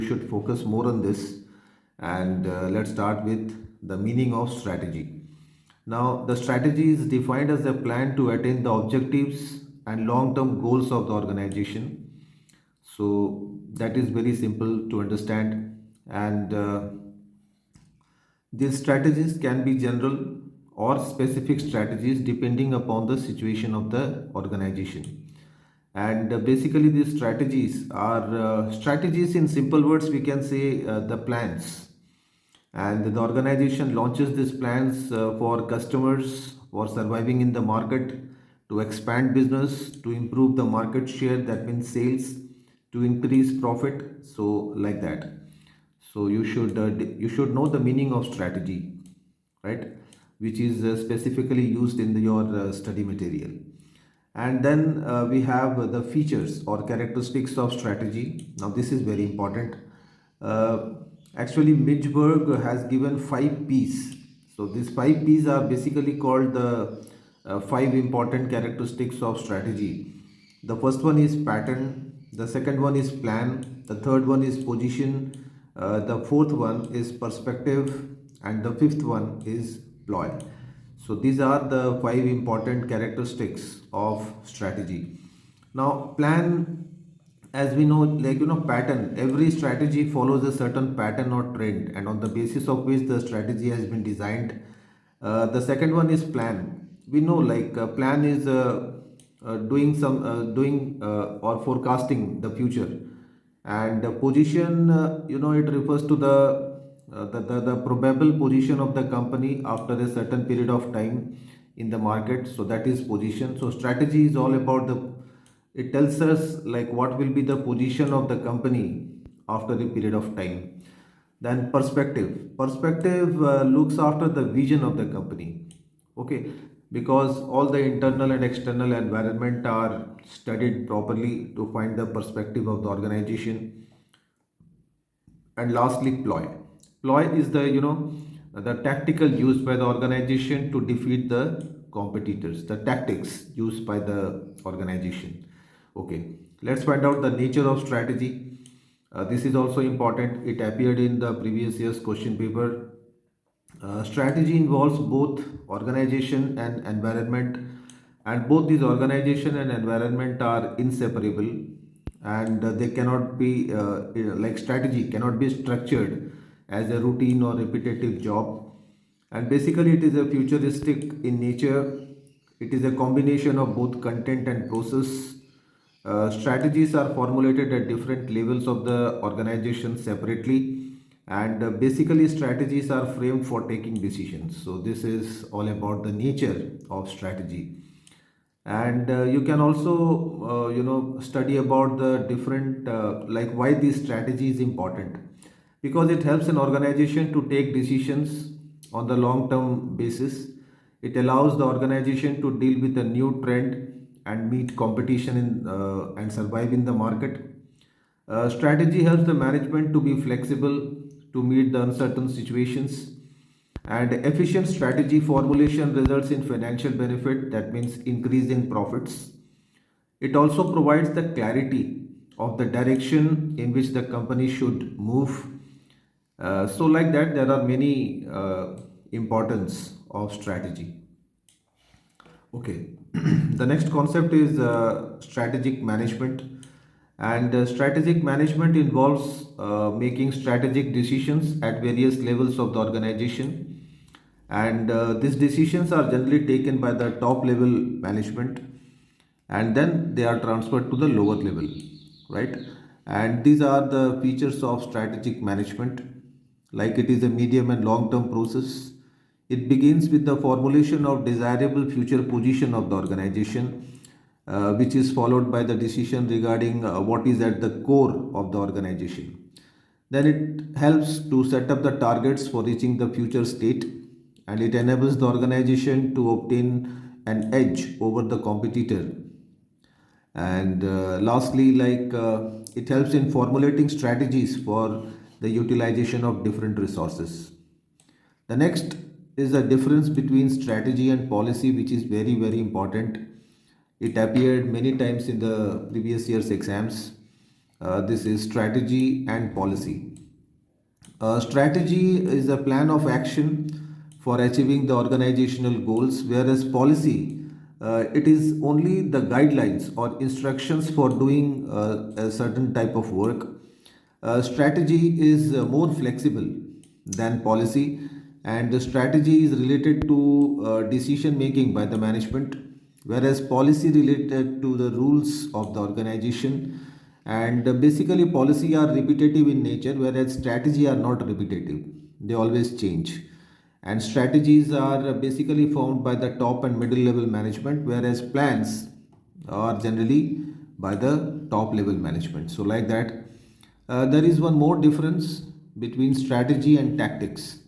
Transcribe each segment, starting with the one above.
should focus more on this. And let's start with the meaning of strategy. Now, the strategy is defined as a plan to attain the objectives and long-term goals of the organization. So that is very simple to understand. And these strategies can be general or specific strategies depending upon the situation of the organization. And basically, these strategies are strategies in simple words, we can say the plans. And the organization launches these plans for customers, for surviving in the market, to expand business, to improve the market share, that means sales, to increase profit. So, like that. So you should know the meaning of strategy, right? Which is specifically used in your study material. And then we have the features or characteristics of strategy. Now this is very important. Uh, Actually, Midgeberg has given 5 P's. So these 5 P's are basically called the 5 important characteristics of strategy. The first one is pattern, the second one is plan, the third one is position, the fourth one is perspective, and the fifth one is ploy. So these are the 5 important characteristics of strategy. Now, plan, as we know, pattern, every strategy follows a certain pattern or trend, and on the basis of which the strategy has been designed. The second one is plan. We know, plan is doing or forecasting the future, and position, it refers to the probable position of the company after a certain period of time in the market. So that is position. So strategy is all about it tells us like what will be the position of the company after a period of time. Then perspective looks after the vision of the company. Okay, because all the internal and external environment are studied properly to find the perspective of the organization. And lastly, ploy is the tactical used by the organization to defeat the competitors, the tactics used by the organization. Okay, let's find out the nature of strategy. This is also important. It appeared in the previous year's question paper. Strategy involves both organization and environment, and both these organization and environment are inseparable, and they cannot be like strategy cannot be structured as a routine or repetitive job. And basically, it is a futuristic in nature. It is a combination of both content and process. Strategies are formulated at different levels of the organization separately, and basically strategies are framed for taking decisions. So this is all about the nature of strategy. And you can also study about the different like why this strategy is important, because it helps an organization to take decisions on the long term basis. It allows the organization to deal with a new trend and meet competition and survive in the market. Strategy helps the management to be flexible to meet the uncertain situations, and efficient strategy formulation results in financial benefit, that means increase in profits. It also provides the clarity of the direction in which the company should move. So like that, there are many importance of strategy. Okay, the next concept is strategic management. And strategic management involves making strategic decisions at various levels of the organization. And these decisions are generally taken by the top level management, and then they are transferred to the lower level, right? And these are the features of strategic management. Like, it is a medium and long term process. It begins with the formulation of desirable future position of the organization, which is followed by the decision regarding what is at the core of the organization. Then it helps to set up the targets for reaching the future state, and it enables the organization to obtain an edge over the competitor. And lastly, it helps in formulating strategies for the utilization of different resources. The next is the difference between strategy and policy, which is very, very important. It appeared many times in the previous year's exams. This is strategy and policy. Strategy is a plan of action for achieving the organizational goals, whereas policy, it is only the guidelines or instructions for doing a certain type of work. Strategy is more flexible than policy, and the strategy is related to decision making by the management, whereas policy related to the rules of the organization. And basically policy are repetitive in nature, whereas strategy are not repetitive, they always change. And strategies are basically formed by the top and middle level management, whereas plans are generally by the top level management. So like that, there is one more difference between strategy and tactics.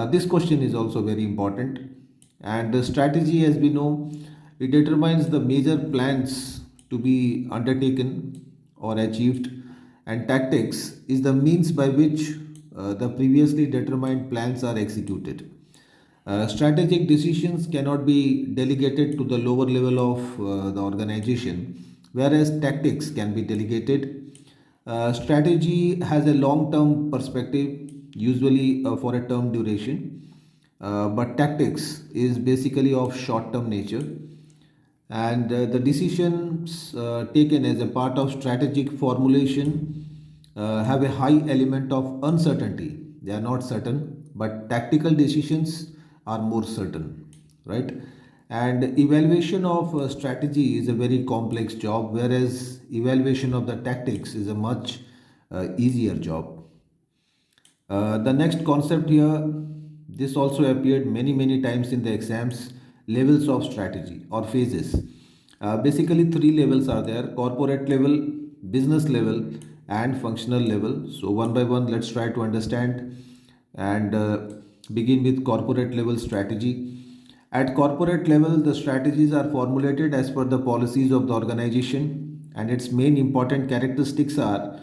This question is also very important. And the strategy, as we know, it determines the major plans to be undertaken or achieved, and tactics is the means by which the previously determined plans are executed. Strategic decisions cannot be delegated to the lower level of the organization, whereas tactics can be delegated. Strategy has a long term perspective, usually for a term duration, but tactics is basically of short term nature. And the decisions taken as a part of strategic formulation have a high element of uncertainty. They are not certain, but tactical decisions are more certain, right? And evaluation of strategy is a very complex job, whereas evaluation of the tactics is a much easier job. The next concept here, this also appeared many times in the exams: levels of strategy or phases. Basically, three levels are there: corporate level, business level, and functional level. So, one by one, let's try to understand and begin with corporate level strategy. At corporate level, the strategies are formulated as per the policies of the organization, and its main important characteristics are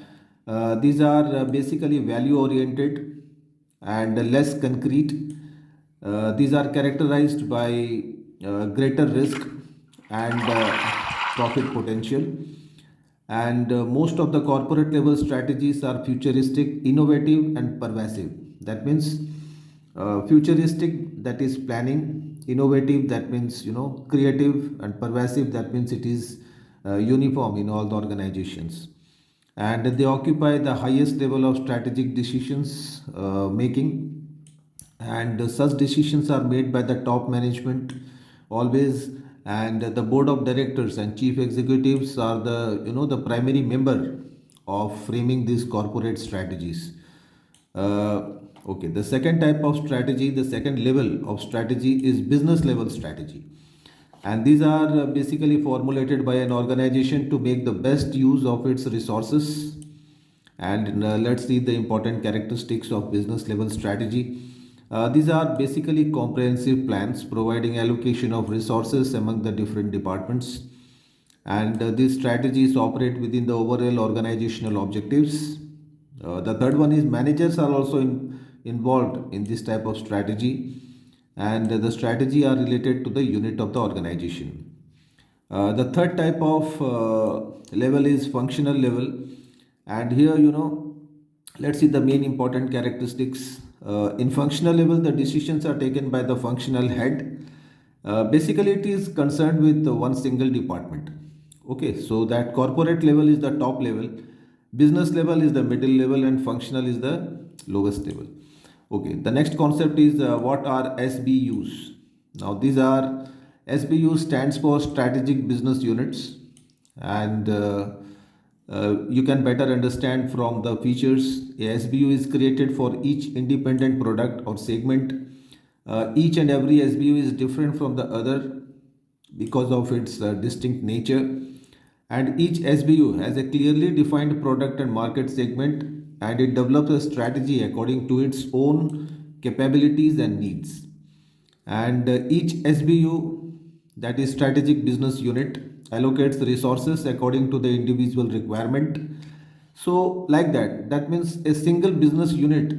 these are basically value oriented and less concrete. These are characterized by greater risk and profit potential. And most of the corporate level strategies are futuristic, innovative, and pervasive. That means futuristic, that is planning; innovative, that means creative; and pervasive, that means it is uniform in all the organizations. And they occupy the highest level of strategic decisions making, and such decisions are made by the top management always. And the board of directors and chief executives are the the primary member of framing these corporate strategies. Okay, the second type of strategy, the second level of strategy, is business level strategy. And these are basically formulated by an organization to make the best use of its resources. And let's see the important characteristics of business level strategy. These are basically comprehensive plans providing allocation of resources among the different departments. And these strategies operate within the overall organizational objectives. The third one is managers are also involved in this type of strategy, and the strategy are related to the unit of the organization. The third type of level is functional level, and here let's see the main important characteristics. In functional level, the decisions are taken by the functional head. Basically, it is concerned with one single department. Okay, so that corporate level is the top level, business level is the middle level, and functional is the lowest level. Okay, the next concept is what are SBUs? Now, these are SBU stands for strategic business units, and you can better understand from the features. A SBU is created for each independent product or segment. Each and every SBU is different from the other because of its distinct nature, and each SBU has a clearly defined product and market segment, and it develops a strategy according to its own capabilities and needs. And each SBU, that is strategic business unit, allocates resources according to the individual requirement. So like that means a single business unit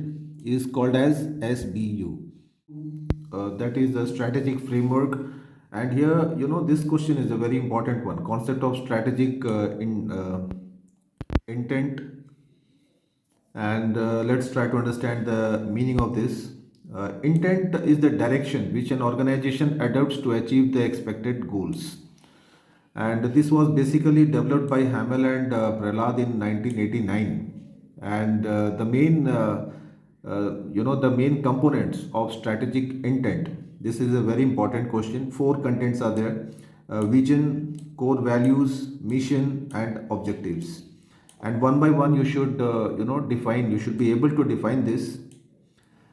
is called as SBU. That is the strategic framework. And here this question is a very important one: concept of strategic in intent, and let's try to understand the meaning of this. Intent is the direction which an organization adopts to achieve the expected goals. And this was basically developed by Hamel and Prahlad in 1989. And the main components of strategic intent. This is a very important question. Four contents are there: vision, core values, mission, and objectives. And one by one, you should define. You should be able to define this.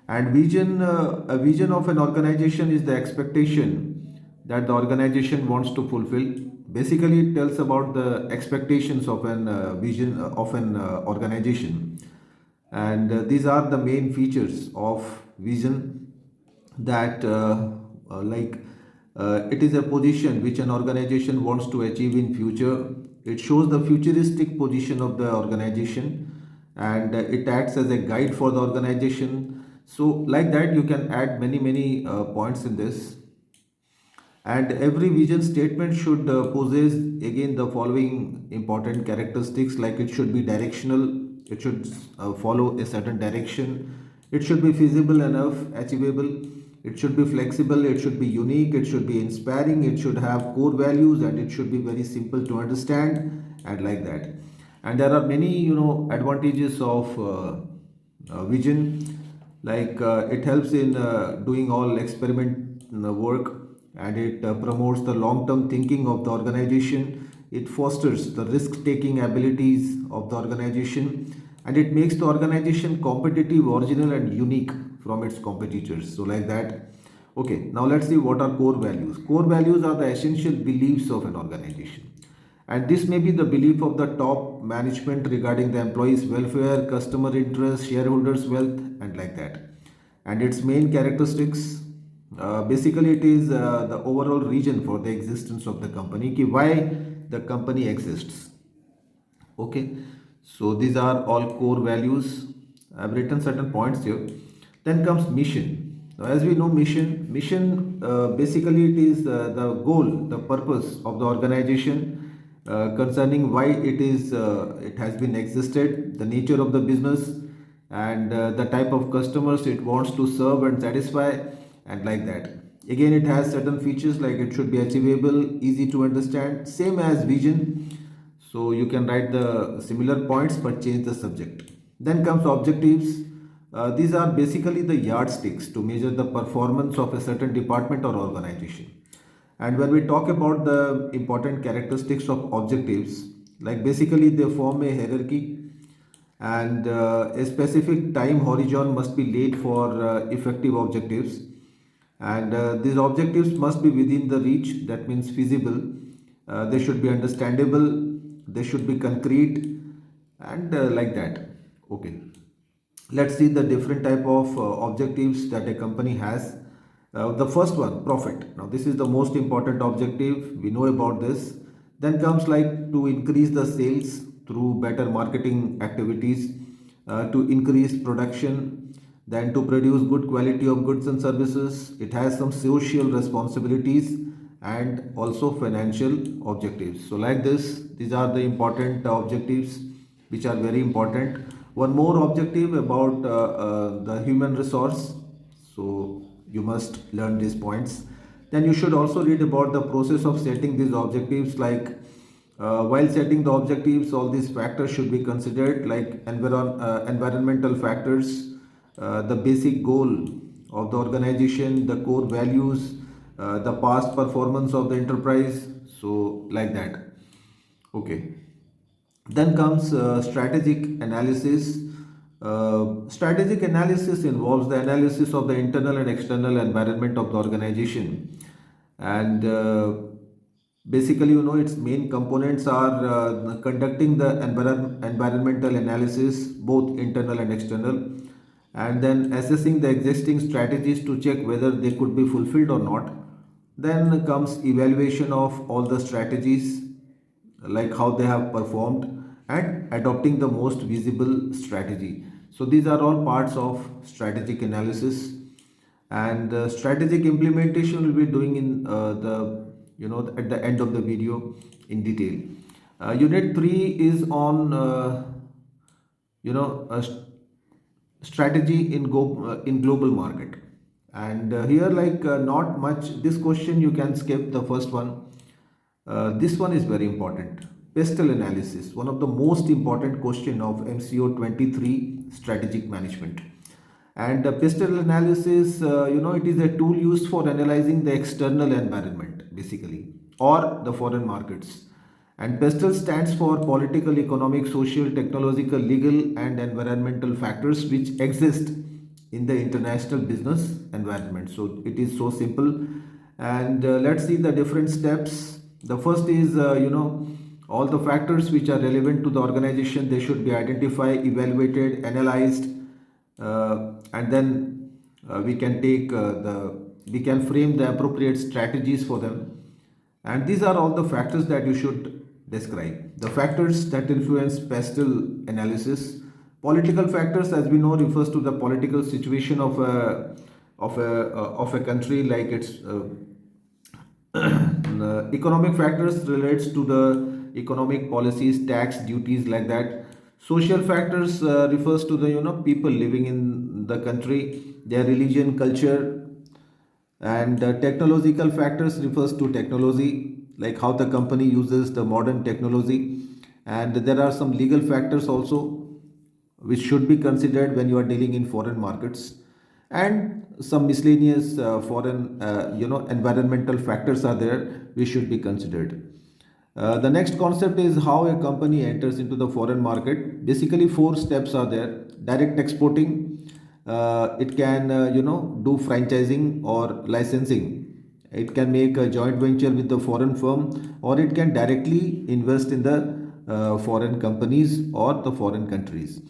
And a vision of an organization is the expectation that the organization wants to fulfill. Basically, it tells about the expectations of an vision of an organization. And these are the main features of vision, that it is a position which an organization wants to achieve in future. It shows the futuristic position of the organization, and it acts as a guide for the organization. So like that, you can add many points in this. And every vision statement should possess again the following important characteristics, like it should be directional, it should follow a certain direction, it should be feasible enough, achievable, it should be flexible, it should be unique, it should be inspiring, it should have core values, and it should be very simple to understand, and like that. And there are many advantages of vision, like it helps in doing all experiment work, and it promotes the long term thinking of the organization. It fosters the risk taking abilities of the organization, and it makes the organization competitive, original, and unique from its competitors. So like that. Okay, now let's see what are core values. Core values are the essential beliefs of an organization, and this may be the belief of the top management regarding the employees welfare, customer interest, shareholders wealth, and like that. And its main characteristics, basically it is the overall reason for the existence of the company, why the company exists. Okay, so these are all core values. I've written certain points here. Then comes mission. Now, as we know, mission basically it is the goal, the purpose of the organization, concerning why it has been existed, the nature of the business, and the type of customers it wants to serve and satisfy, and like that. Again, it has certain features, like it should be achievable, easy to understand, same as vision. So you can write the similar points but change the subject. Then comes objectives. These are basically the yardsticks to measure the performance of a certain department or organization. And when we talk about the important characteristics of objectives, like basically they form a hierarchy, and a specific time horizon must be laid for effective objectives, and these objectives must be within the reach, that means feasible, they should be understandable, they should be concrete, and like that. Okay, let's see the different type of objectives that a company has. The first one, profit. Now this is the most important objective, we know about this. Then comes like to increase the sales through better marketing activities, to increase production, then to produce good quality of goods and services. It has some social responsibilities and also financial objectives. So like this, these are the important objectives which are very important. One more objective about the human resource. So you must learn these points. Then you should also read about the process of setting these objectives, like while setting the objectives, all these factors should be considered, like environmental factors, the basic goal of the organization, the core values, the past performance of the enterprise. So like that. Okay. Then comes strategic analysis. Strategic analysis involves the analysis of the internal and external environment of the organization, and basically, its main components are conducting the environmental analysis, both internal and external, and then assessing the existing strategies to check whether they could be fulfilled or not. Then comes evaluation of all the strategies, like how they have performed, and adopting the most visible strategy. So these are all parts of strategic analysis, and strategic implementation will be doing in at the end of the video in detail. Unit 3 is on a strategy in global market. And here, not much, this question you can skip the first one. This one is very important. Pestle analysis, one of the most important question of MCO 23 strategic management. And pestle analysis, it is a tool used for analyzing the external environment, basically, or the foreign markets. And PESTEL stands for political, economic, social, technological, legal, and environmental factors which exist in the international business environment. So it is so simple. And let's see the different steps. The first is, all the factors which are relevant to the organization, they should be identified, evaluated, analyzed, and then we can frame the appropriate strategies for them. And these are all the factors that you should describe. The factors that influence pestle analysis. Political factors, as we know, refers to the political situation of a country, like its economic factors relates to the economic policies, tax, duties, like that. Social factors refers to the people living in the country, their religion, culture. And technological factors refers to technology, like how the company uses the modern technology. And there are some legal factors also which should be considered when you are dealing in foreign markets. And some miscellaneous foreign environmental factors are there which should be considered. The next concept is how a company enters into the foreign market. Basically, four steps are there. Direct exporting, it can do franchising or licensing. It can make a joint venture with the foreign firm, or it can directly invest in the foreign companies or the foreign countries.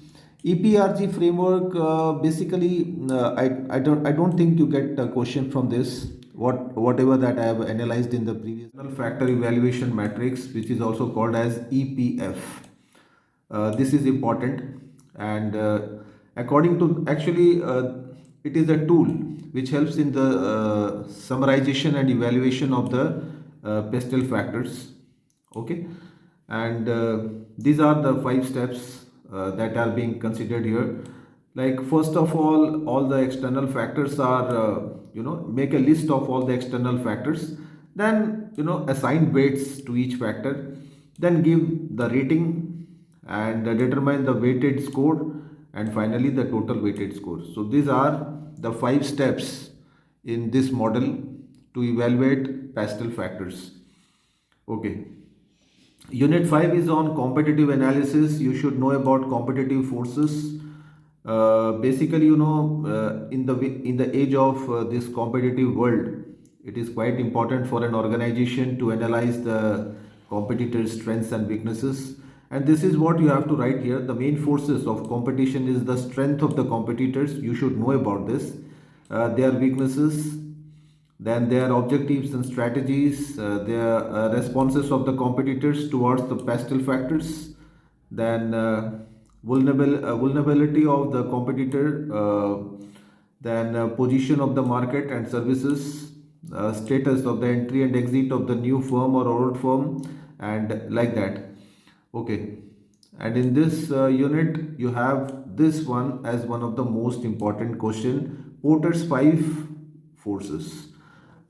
EPRG framework, basically, I don't think you get a question from this. Whatever that I have analyzed in the previous factor evaluation matrix, which is also called as EPF. This is important, and according to, actually, it is a tool which helps in the summarization and evaluation of the pestle factors. Okay, and these are the five steps that are being considered here. Like, first of all the external factors are, make a list of all the external factors, then assign weights to each factor, then give the rating, and determine the weighted score, and finally the total weighted score. So these are the five steps in this model to evaluate pestle factors. Okay. Unit 5 is on competitive analysis. You should know about competitive forces. Basically, in the age of this competitive world, it is quite important for an organization to analyze the competitors' strengths and weaknesses. And this is what you have to write here. The main forces of competition is the strength of the competitors. You should know about this. Their weaknesses, then their objectives and strategies, their responses of the competitors towards the pestle factors, then vulnerability of the competitor, then position of the market and services, status of the entry and exit of the new firm or old firm, and like that. Okay, and in this unit you have this one as one of the most important question: Porter's five forces.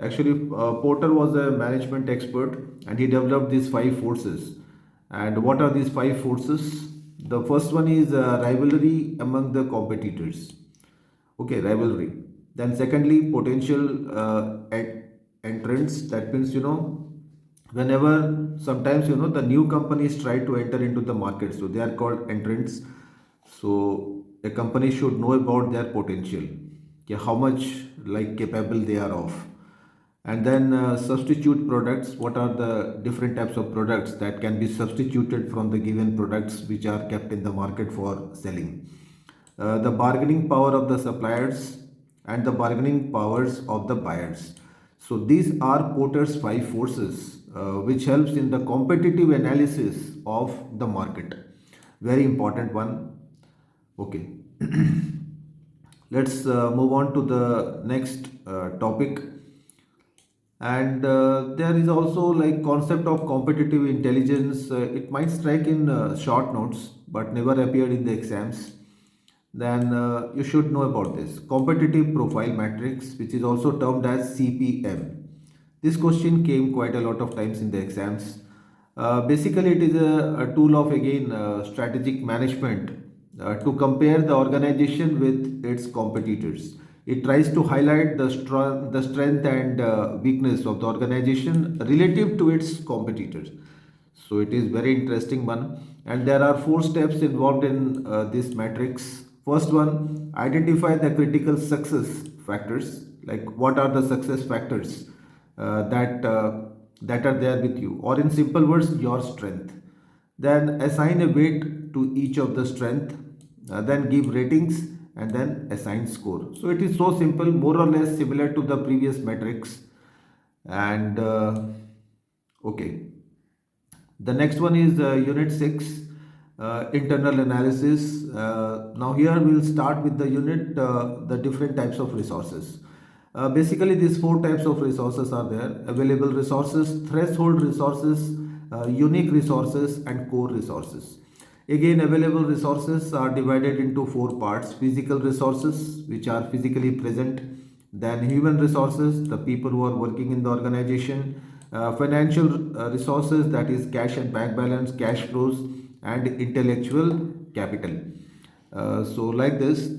Actually, Porter was a management expert and he developed these five forces. And what are these five forces? The first one is rivalry among the competitors. Okay, rivalry. Then, secondly, potential entrants. That means, whenever sometimes, the new companies try to enter into the market, so they are called entrants. So, a company should know about their potential, yeah, how much capable they are of. And then substitute products. What are the different types of products that can be substituted from the given products which are kept in the market for selling? The bargaining power of the suppliers and the bargaining powers of the buyers. So these are Porter's five forces which helps in the competitive analysis of the market. Very important one. Okay. Let's move on to the next topic. And there is also concept of competitive intelligence. It might strike in short notes. but never appeared in the exams, then you should know about this. Competitive Profile Matrix, which is also termed as CPM. This question came quite a lot of times in the exams. Basically, it is a tool of again strategic management to compare the organization with its competitors. It tries to highlight the strength and weakness of the organization relative to its competitors. So it is very interesting one, and there are four steps involved in this matrix. First one, identify the critical success factors. Like what are the success factors that are there with you, or in simple words, your strength. Then assign a weight to each of the strength. Then give ratings and then assign score. So it is so simple, more or less similar to the previous matrix. And okay. The next one is Unit 6, Internal Analysis. Now here we'll start with the unit, the different types of resources. Basically, these four types of resources are there: available resources, threshold resources, unique resources, and core resources. Again, available resources are divided into four parts: physical resources, which are physically present; then human resources, the people who are working in the organization; financial resources, that is cash and bank balance, cash flows; and intellectual capital. So like this,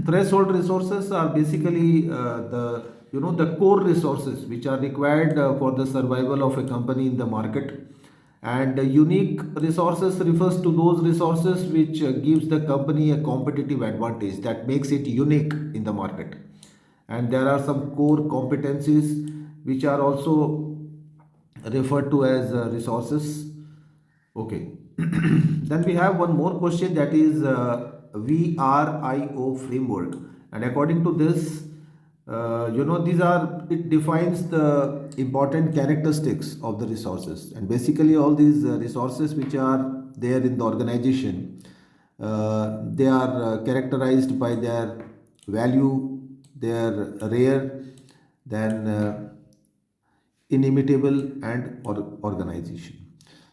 threshold resources are basically the core resources which are required for the survival of a company in the market. And unique resources refers to those resources which gives the company a competitive advantage that makes it unique in the market. And there are some core competencies which are also referred to as resources. Okay. Then we have one more question, that is VRIO framework. And according to this, it defines the important characteristics of the resources. And basically, all these resources which are there in the organization, they are characterized by their value, their rare, then inimitable, and organization.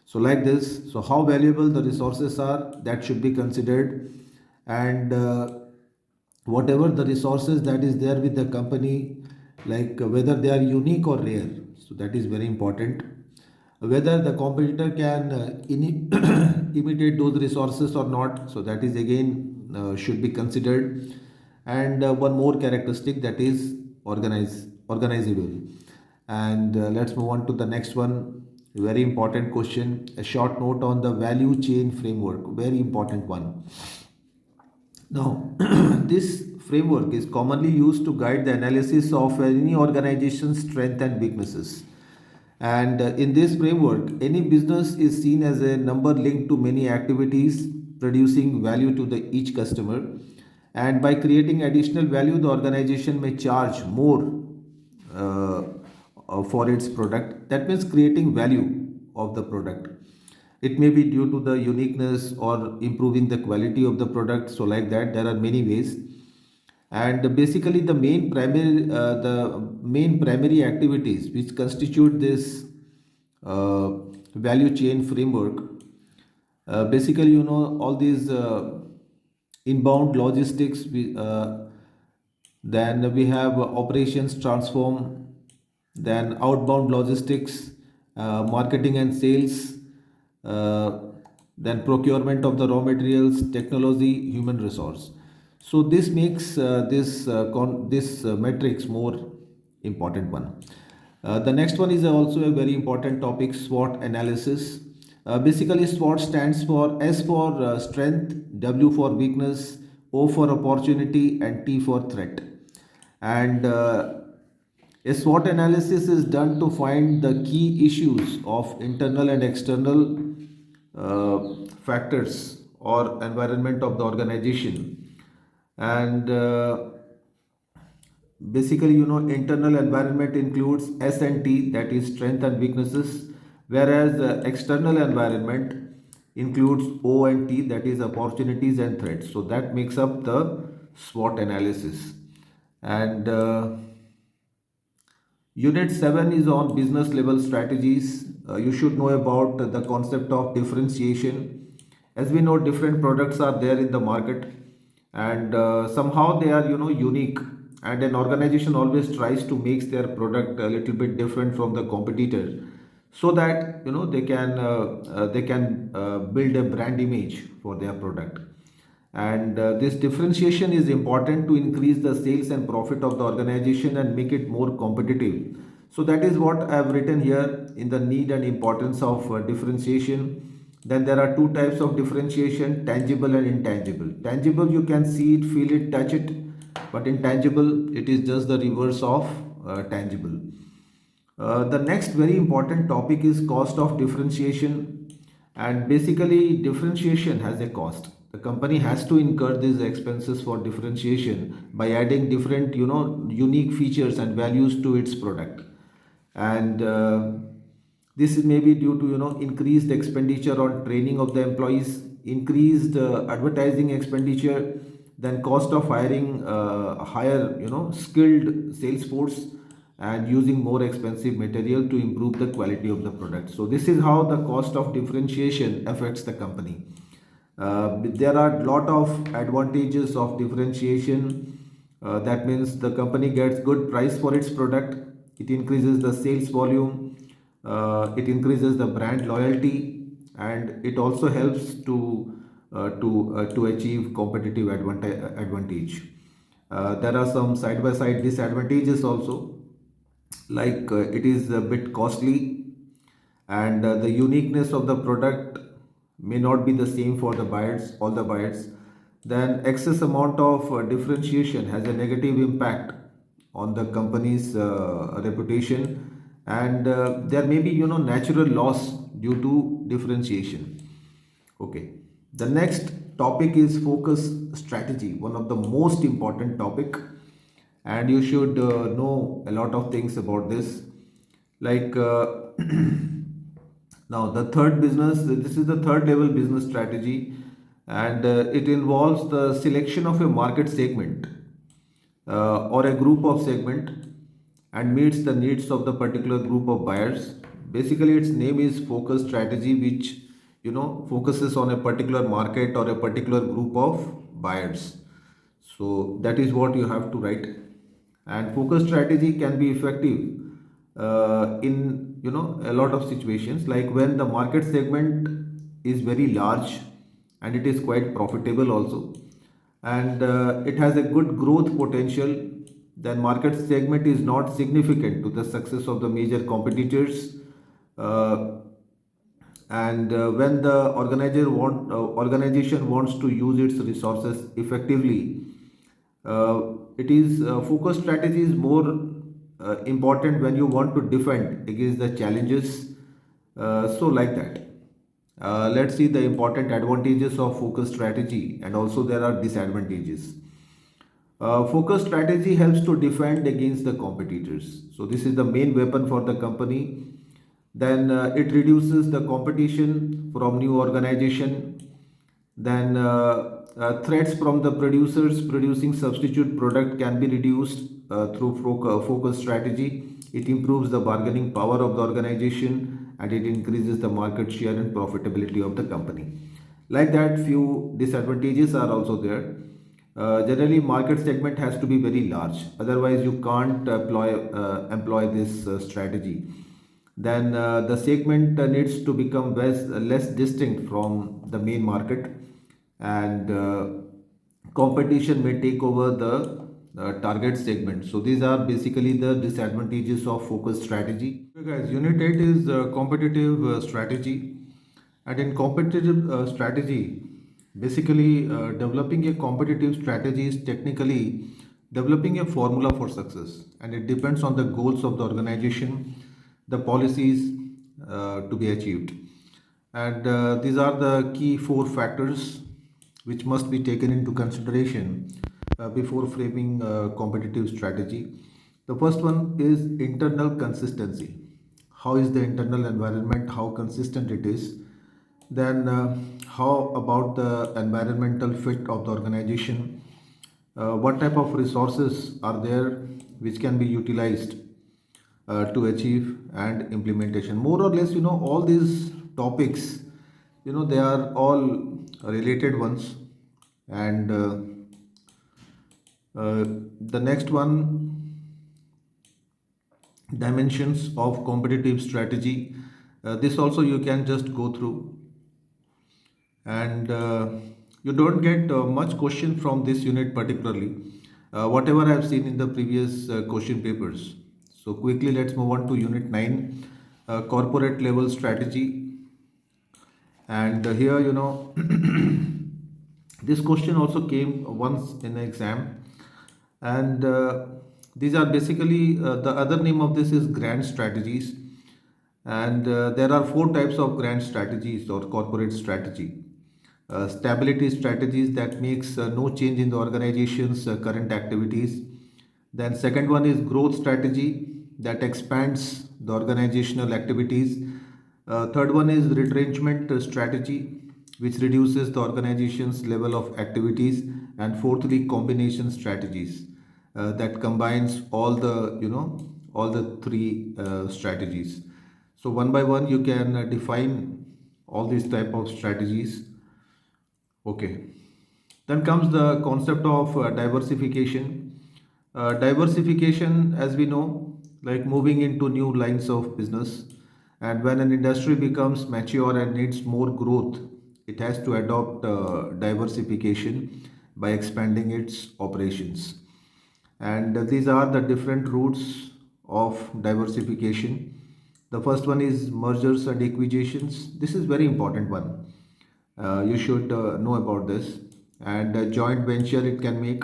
So like this, so how valuable the resources are, that should be considered. And whatever the resources that is there with the company, like whether they are unique or rare, so that is very important. Whether the competitor can imitate those resources or not, so that is again should be considered. And one more characteristic, that is organizable. And let's move on to the next one. Very important question, a short note on the value chain framework, very important one. Now, this framework is commonly used to guide the analysis of any organization's strengths and weaknesses. And in this framework, any business is seen as a number linked to many activities producing value to each customer. And by creating additional value, the organization may charge more for its product. That means creating value of the product. It may be due to the uniqueness or improving the quality of the product. So like that, there are many ways. And basically, the main primary activities which constitute this value chain framework, basically, all these inbound logistics, then we have operations transform, then outbound logistics, marketing and sales, uh, then procurement of the raw materials, technology, human resource. So this makes this matrix more important one. The next one is also a very important topic, SWOT analysis. Basically, SWOT stands for S for strength, W for weakness, O for opportunity, and T for threat. And a SWOT analysis is done to find the key issues of internal and external factors or environment of the organization. And basically, internal environment includes S and T, that is strength and weaknesses, whereas external environment includes O and T, that is opportunities and threats. So that makes up the SWOT analysis. And Unit 7 is on business level strategies. You should know about the concept of differentiation. As we know, different products are there in the market, and somehow they are unique, and an organization always tries to make their product a little bit different from the competitor, so that they can build a brand image for their product. And this differentiation is important to increase the sales and profit of the organization and make it more competitive. So that is what I have written here in the need and importance of differentiation. Then there are two types of differentiation: tangible and intangible. Tangible, you can see it, feel it, touch it, but intangible, it is just the reverse of tangible. The next very important topic is cost of differentiation, and basically differentiation has a cost. The company has to incur these expenses for differentiation by adding different unique features and values to its product. And this is maybe due to increased expenditure on training of the employees, increased advertising expenditure, then cost of hiring higher skilled sales force, and using more expensive material to improve the quality of the product. So this is how the cost of differentiation affects the company. There are a lot of advantages of differentiation. That means the company gets good price for its product, it increases the sales volume, it increases the brand loyalty, and it also helps to achieve competitive advantage. There are some side by side disadvantages also, like it is a bit costly, and the uniqueness of the product may not be the same for the buyers, all the buyers. Then excess amount of differentiation has a negative impact on the company's reputation, and there may be natural loss due to differentiation. Okay, the next topic is focus strategy, one of the most important topic, and you should know a lot of things about this. Like now, the third business, this is the third level business strategy, and it involves the selection of a market segment or a group of segment, and meets the needs of the particular group of buyers. Basically, its name is focus strategy, which focuses on a particular market or a particular group of buyers. So that is what you have to write. And focus strategy can be effective in a lot of situations, like when the market segment is very large and it is quite profitable also, and it has a good growth potential. Then market segment is not significant to the success of the major competitors, uh, and when the organization wants to use its resources effectively, it is focus strategy is more important when you want to defend against the challenges. So like that, let's see the important advantages of focus strategy, and also there are disadvantages. Focus strategy helps to defend against the competitors. So this is the main weapon for the company. Then it reduces the competition from new organization. Then threats from the producers producing substitute product can be reduced through focus strategy. It improves the bargaining power of the organization, and it increases the market share and profitability of the company. Like that, few disadvantages are also there. Generally, market segment has to be very large, otherwise you can't employ this strategy. Then the segment needs to become less distinct from the main market, and competition may take over the target segment. So these are basically the disadvantages of focus strategy. Okay, guys, unit 8 is competitive strategy. And in competitive strategy, basically developing a competitive strategy is technically developing a formula for success, and it depends on the goals of the organization, the policies to be achieved. And these are the key four factors which must be taken into consideration before framing competitive strategy. The first one is internal consistency. How is the internal environment? How consistent it is? Then, how about the environmental fit of the organization? What type of resources are there which can be utilized to achieve and implementation? More or less, all these topics they are all related ones. And the next one, dimensions of competitive strategy. This also you can just go through, and you don't get much question from this unit particularly, whatever I have seen in the previous question papers. So quickly let's move on to unit 9, corporate level strategy. And here, this question also came once in the exam. And these are basically, the other name of this is grand strategies. And there are four types of grand strategies or corporate strategy. Stability strategies, that makes no change in the organization's current activities. Then second one is growth strategy, that expands the organizational activities. Third one is retrenchment strategy, which reduces the organization's level of activities. And fourthly, combination strategies, that combines all the three strategies. So one by one you can define all these type of strategies. Okay. Then comes the concept of diversification. Diversification, as we know, like moving into new lines of business. And when an industry becomes mature and needs more growth, it has to adopt diversification by expanding its operations. And these are the different routes of diversification. The first one is mergers and acquisitions. This is very important one. You should know about this. And joint venture, it can make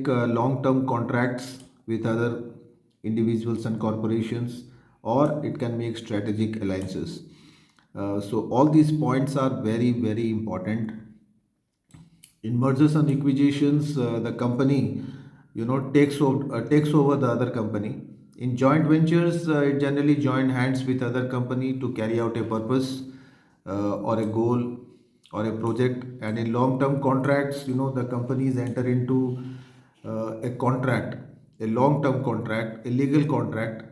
long-term contracts with other individuals and corporations, or it can make strategic alliances. So all these points are very very important. In mergers and acquisitions, the company takes over the other company. In joint ventures, it generally join hands with other company to carry out a purpose, or a goal, or a project. And in long term contracts, the companies enter into a contract, a long term contract, a legal contract,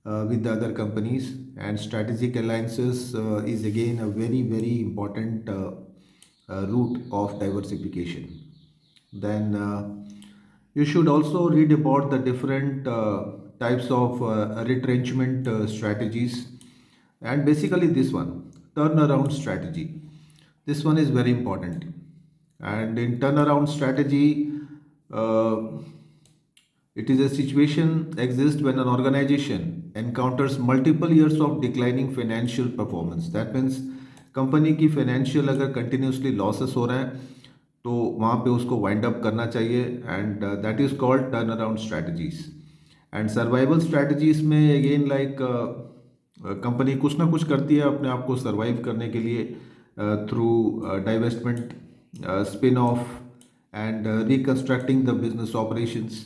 with the other companies. And strategic alliances is again a very very important route of diversification. Then you should also read about the different types of retrenchment strategies. And basically this one, turnaround strategy, this one is very important. And in turnaround strategy, uh, it is a situation exists when an organization encounters multiple years of declining financial performance. That means company की financial अगर continuously losses हो रहे हैं, तो वहाँ पे उसको wind up करना चाहिए. And that is called turn around strategies. And survival strategies में अगेन लाइक कंपनी कुछ ना कुछ करती है अपने आप को सर्वाइव करने के लिए, through divestment, spin off, and reconstructing the business operations.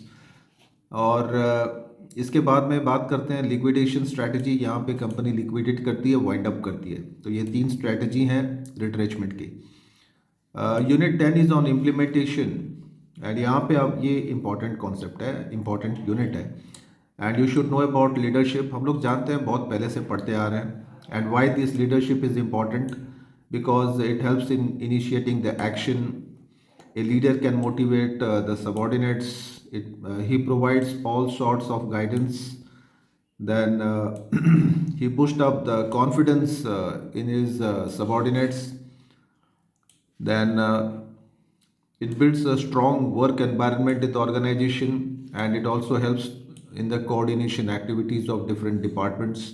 और इसके बाद में बात करते हैं लिक्विडेशन स्ट्रैटेजी. यहाँ पे कंपनी लिक्विडेट करती है, वाइंड अप करती है. तो ये तीन स्ट्रैटेजी हैं रिट्रेचमेंट की. Unit 10 is on implementation. And यहाँ पे अब ये इंपॉर्टेंट कॉन्सेप्ट है, इंपॉर्टेंट यूनिट है. And you should know about leadership. हम लोग जानते हैं, बहुत पहले से पढ़ते आ रहे हैं. And why this leadership is important? Because it helps in initiating the action. A leader can motivate the subordinates. He provides all sorts of guidance. Then he pushed up the confidence in his subordinates. Then it builds a strong work environment in the organization, and it also helps in the coordination activities of different departments.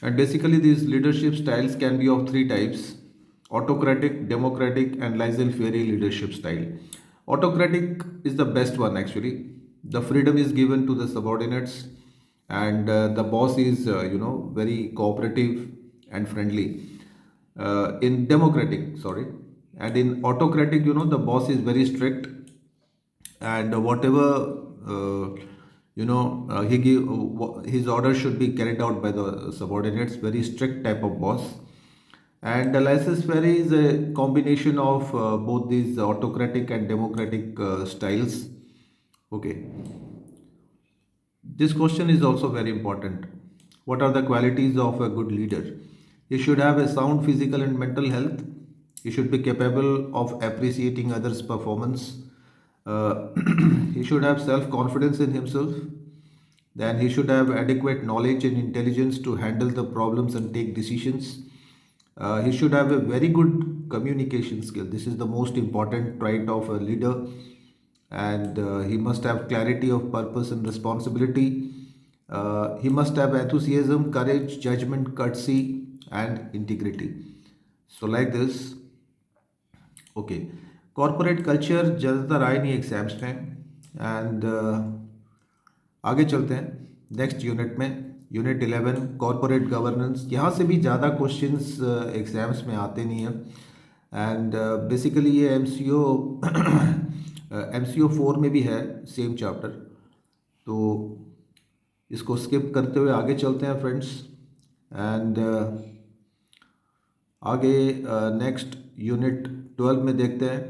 And basically, these leadership styles can be of three types: autocratic, democratic, and laissez faire leadership style. Autocratic is the best one actually. The freedom is given to the subordinates, and the boss is, very cooperative and friendly. In democratic, sorry. And in autocratic, the boss is very strict, and whatever he give his orders should be carried out by the subordinates. Very strict type of boss. And the laissez faire is a combination of both these autocratic and democratic styles. Okay. This question is also very important. What are the qualities of a good leader? He should have a sound physical and mental health. He should be capable of appreciating others' performance. He should have self confidence in himself. Then he should have adequate knowledge and intelligence to handle the problems and take decisions. He should have a very good communication skill. This is the most important trait of a leader. And he must have clarity of purpose and responsibility. He must have enthusiasm, courage, judgment, courtesy, and integrity. So, like this, okay corporate culture ज़्यादातर आए नहीं exams में and आगे चलते हैं next unit में unit 11 corporate governance यहाँ से भी ज़्यादा क्वेश्चंस एग्जाम्स में आते नहीं हैं एंड बेसिकली ये एम सी ओ 4 में भी है सेम चैप्टर तो इसको स्किप करते हुए आगे चलते हैं फ्रेंड्स एंड आगे नेक्स्ट यूनिट 12 में देखते हैं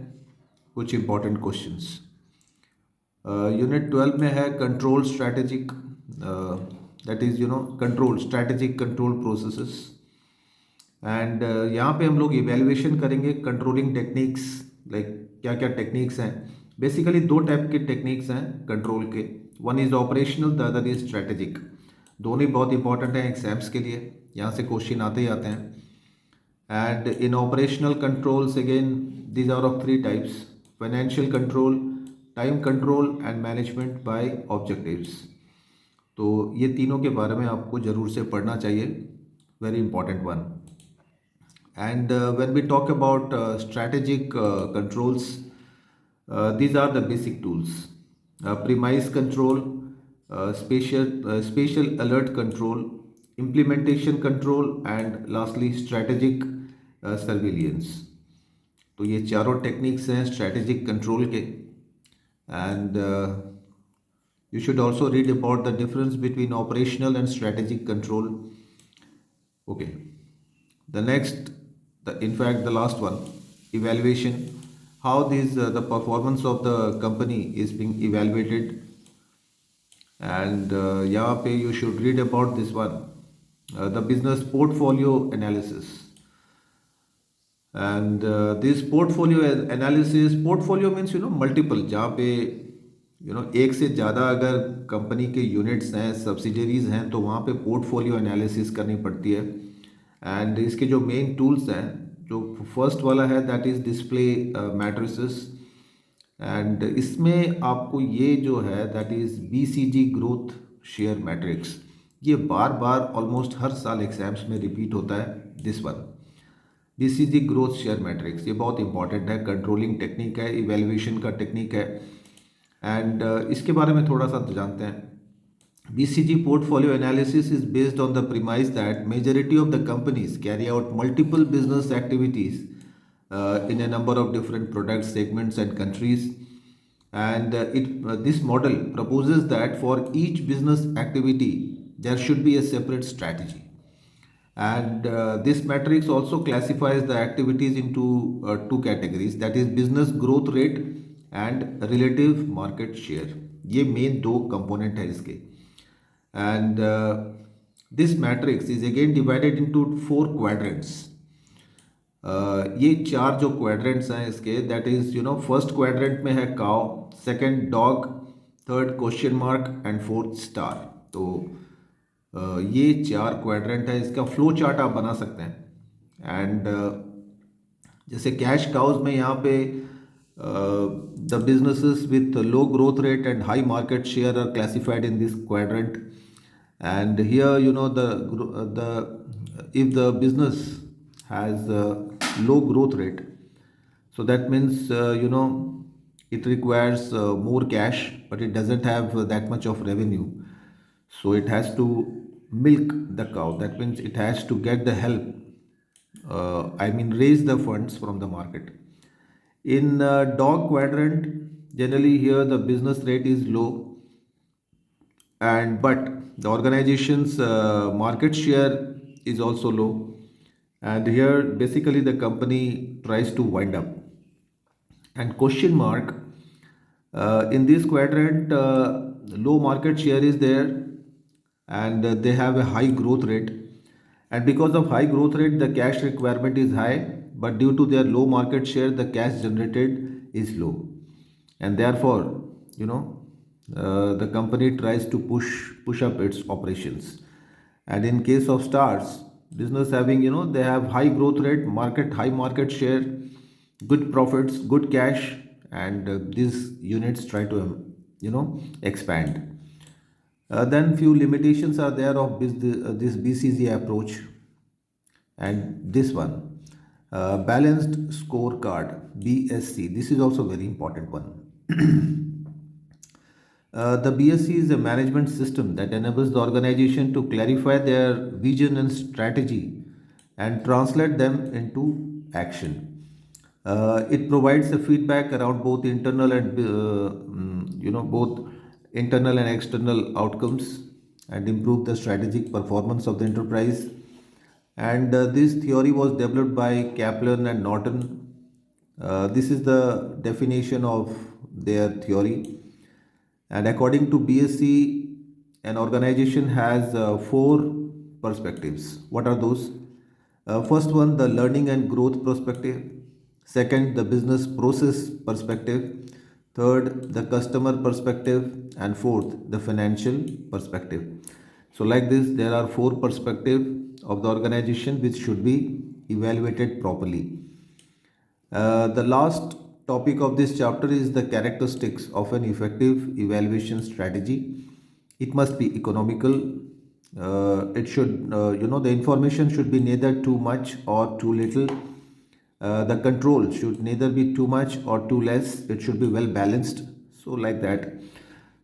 कुछ इंपॉर्टेंट क्वेश्चंस यूनिट 12 में है control strategic that is control strategic control processes and यहाँ पे हम लोग इवेल्युएशन करेंगे कंट्रोलिंग टेक्निक्स लाइक क्या क्या टेक्निक्स हैं बेसिकली दो टाइप के टेक्निक्स हैं कंट्रोल के one is operational the other is strategic दोनों ही बहुत इंपॉर्टेंट हैं एग्जाम्स के लिए यहाँ से क्वेश्चन आते ही आते हैं and in operational controls again these are of three types financial control time control and management by objectives तो ये तीनों के बारे में आपको ज़रूर से पढ़ना चाहिए very important one and when we talk about strategic controls these are the basic tools premise control spatial alert control implementation control and lastly strategic surveillance तो ये चारों टेक्निक्स हैं स्ट्रैटेजिक कंट्रोल के and you should also read about the difference between operational and strategic control okay the next in fact the last one evaluation how the performance of the company is being evaluated and यहाँ पे you should read about this one the business portfolio analysis and this portfolio analysis portfolio means multiple जहाँ पे एक से ज़्यादा अगर company के units हैं सब्सिडरीज हैं तो वहाँ पे पोर्टफोलियो एनालिसिस करनी पड़ती है एंड इसके जो मेन टूल्स हैं जो फर्स्ट वाला है that is display matrices and इसमें आपको ये जो है that is BCG growth share matrix ये बार बार ऑलमोस्ट हर साल एग्जाम्स में रिपीट होता है this one BCG growth share matrix ये बहुत इंपॉर्टेंट है कंट्रोलिंग टेक्निक है इवेल्युएशन का टेक्निक है एंड इसके बारे में थोड़ा सा जानते हैं BCG portfolio analysis is based on the premise that majority of the companies carry out multiple business activities in a number of different product segments and countries and this model proposes that for each business activity there should be a separate strategy and this matrix also classifies the activities into two categories that is business growth rate and relative market share ये main दो component है इसके and this matrix is again divided into four quadrants ये चार जो quadrants हैं इसके that is first quadrant में है cow second dog third question mark and fourth star तो ये चार quadrant है इसका flow chart आप बना सकते हैं and जैसे cash cows में यहाँ पे the businesses with low growth rate and high market share are classified in this quadrant and here if the business has low growth rate so that means it requires more cash but it doesn't have that much of revenue so it has to milk the cow that means it has to get the help raise the funds from the market in dog quadrant generally here the business rate is low and but the organization's market share is also low and here basically the company tries to wind up and question mark in this quadrant low market share is there and they have a high growth rate And because of high growth rate, the cash requirement is high, but due to their low market share, the cash generated is low. And therefore, you know, the company tries to push up its operations. And in case of stars business, having, they have high growth rate, high market share, good profits, good cash, and these units try to expand. Then few limitations are there of this BCG approach. And this one, balanced scorecard, BSC, this is also very important one. The BSC is a management system that enables the organization to clarify their vision and strategy and translate them into action. It provides a feedback around both internal and both internal and external outcomes, and improve the strategic performance of the enterprise. And this theory was developed by Kaplan and Norton. This is the definition of their theory. And according to BSc, an organization has four perspectives. What are those? First one, the learning and growth perspective. Second, the business process perspective. Third, the customer perspective. And fourth, the financial perspective. So like this, there are four perspectives of the organization which should be evaluated properly. The last topic of this chapter is the characteristics of an effective evaluation strategy. It must be economical. It should, the information should be neither too much or too little. The control should neither be too much or too less. It should be well balanced. So, like that.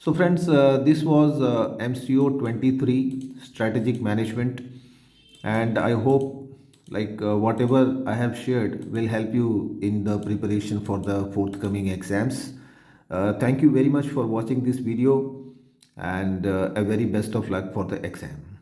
So, friends, this was MCO 23 strategic management, and I hope whatever I have shared will help you in the preparation for the forthcoming exams. Thank you very much for watching this video, and a very best of luck for the exam.